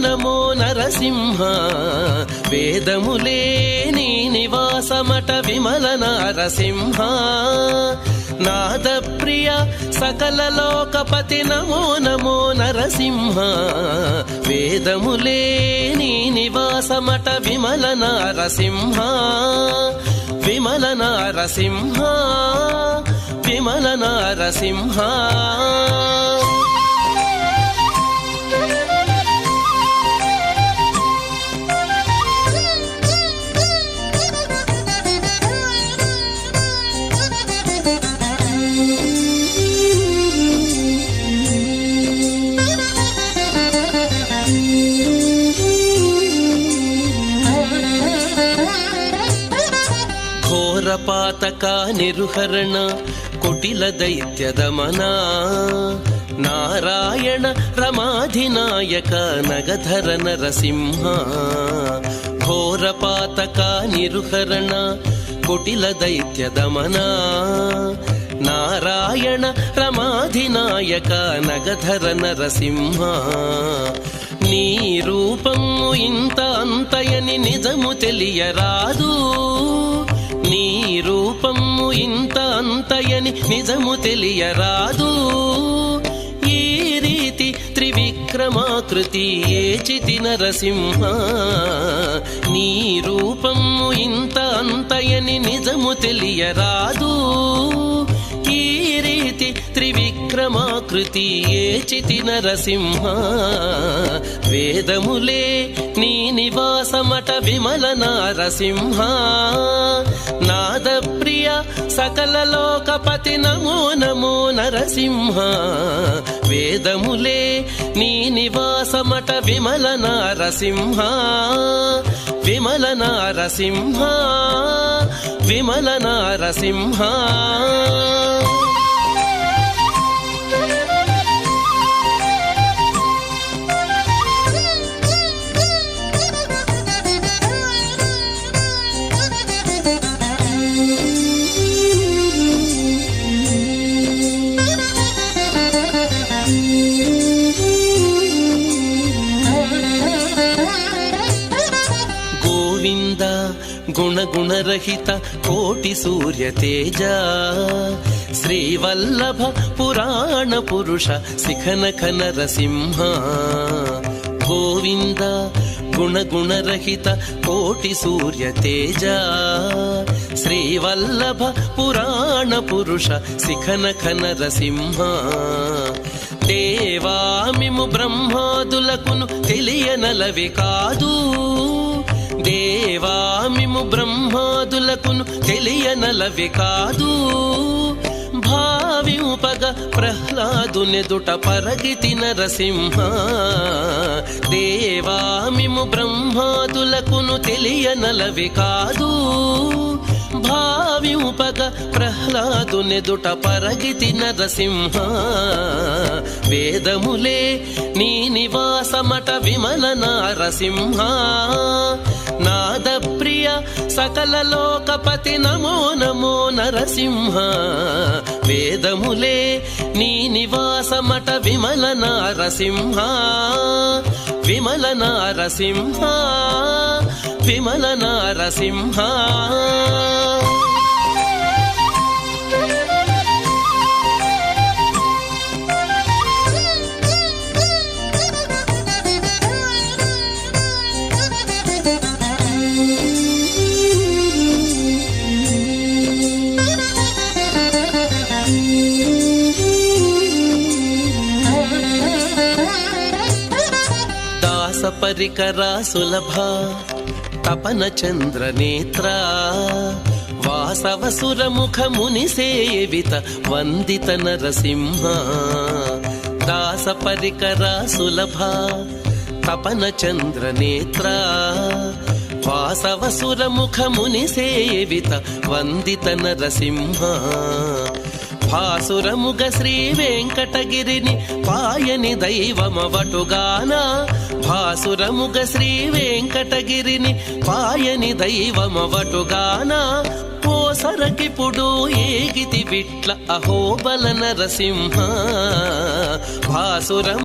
నమో నరసింహ వేదములే నీ నివాసమట విమల నరసింహ నాద ప్రియ సకల లోకపతి నమో నమో నరసింహ వేదములే నీ నివాసమట విమల నరసింహ విమల నరసింహ విమల నరసింహ ఘోరపాతక నిరుహరణ కుటిల దైత్య దమన నారాయణ రమాధినాయక నగధర నరసింహ ఘోరపాతక నిరుహరణ కుటిల దైత్య దమన నారాయణ రమాధినాయక నగధర నరసింహ నీ రూపము ఇంత అంతయని నిజము తెలియరాదు నీ రూపము ఇంత అంతయని నిజము తెలియరాదు ఈ రీతి త్రివిక్రమాకృతి ఏచితి నరసింహ నీ రూపము ఇంత అంతయని నిజము తెలియరాదు ఈ రీతి త్రివిక్రమాకృతి ఏచితి నరసింహ వేదములే నీ నివాసమట విమల నరసింహ నాద ప్రియ సకల లోకపతి నమో నమో నరసింహ వేదములే నీ నివాసమట విమల నరసింహ విమల నరసింహ విమల నరసింహ గోవింద గుణగుణరహిత కోటి సూర్య తేజ శ్రీవల్లభ పురాణ పురుష శిఖనఖ నరసింహ గోవింద గుణగుణరహిత కోటి సూర్య తేజ శ్రీవల్లభ పురాణ పురుష శిఖనఖ నరసింహ దేవామిము బ్రహ్మాదులకును తెలియనలవి కాదు దేవామిము బ్రహ్మాదులకును తెలియనలవి కాదు భావింపగ ప్రహ్లాదునెదుట పరగితి నరసింహ దేవామిము బ్రహ్మాదులకును తెలియనలవి కాదు భావింపగ ప్రహ్లాదునెదుట పరగితి నరసింహ వేదములే నీ నివాసమట విమల నరసింహ నాద ప్రియ సకల లోకపతి నమో నమో నరసింహ వేదములే నీ నివాసమట విమల నరసింహ విమల నరసింహ విమల నరసింహ పరికరా సులభ తపన చంద్ర నేత్ర వాసవ సురముఖ ముని సేవిత వందిత నరసింహ దాస పరికరా సులభ తపన చంద్ర నేత్ర వాసవ సురముఖ ముని సేవిత వందిత నరసింహ భాసురముగ శ్రీ వెంకటగిరిని పాయని దైవమవటుగాన భాసురముగ శ్రీ వెంకటగిరిని పాయని దైవమవటుగాన ఓ సరకిపుడు ఏగితి విట్ల అహోబల నరసింహ భాసురం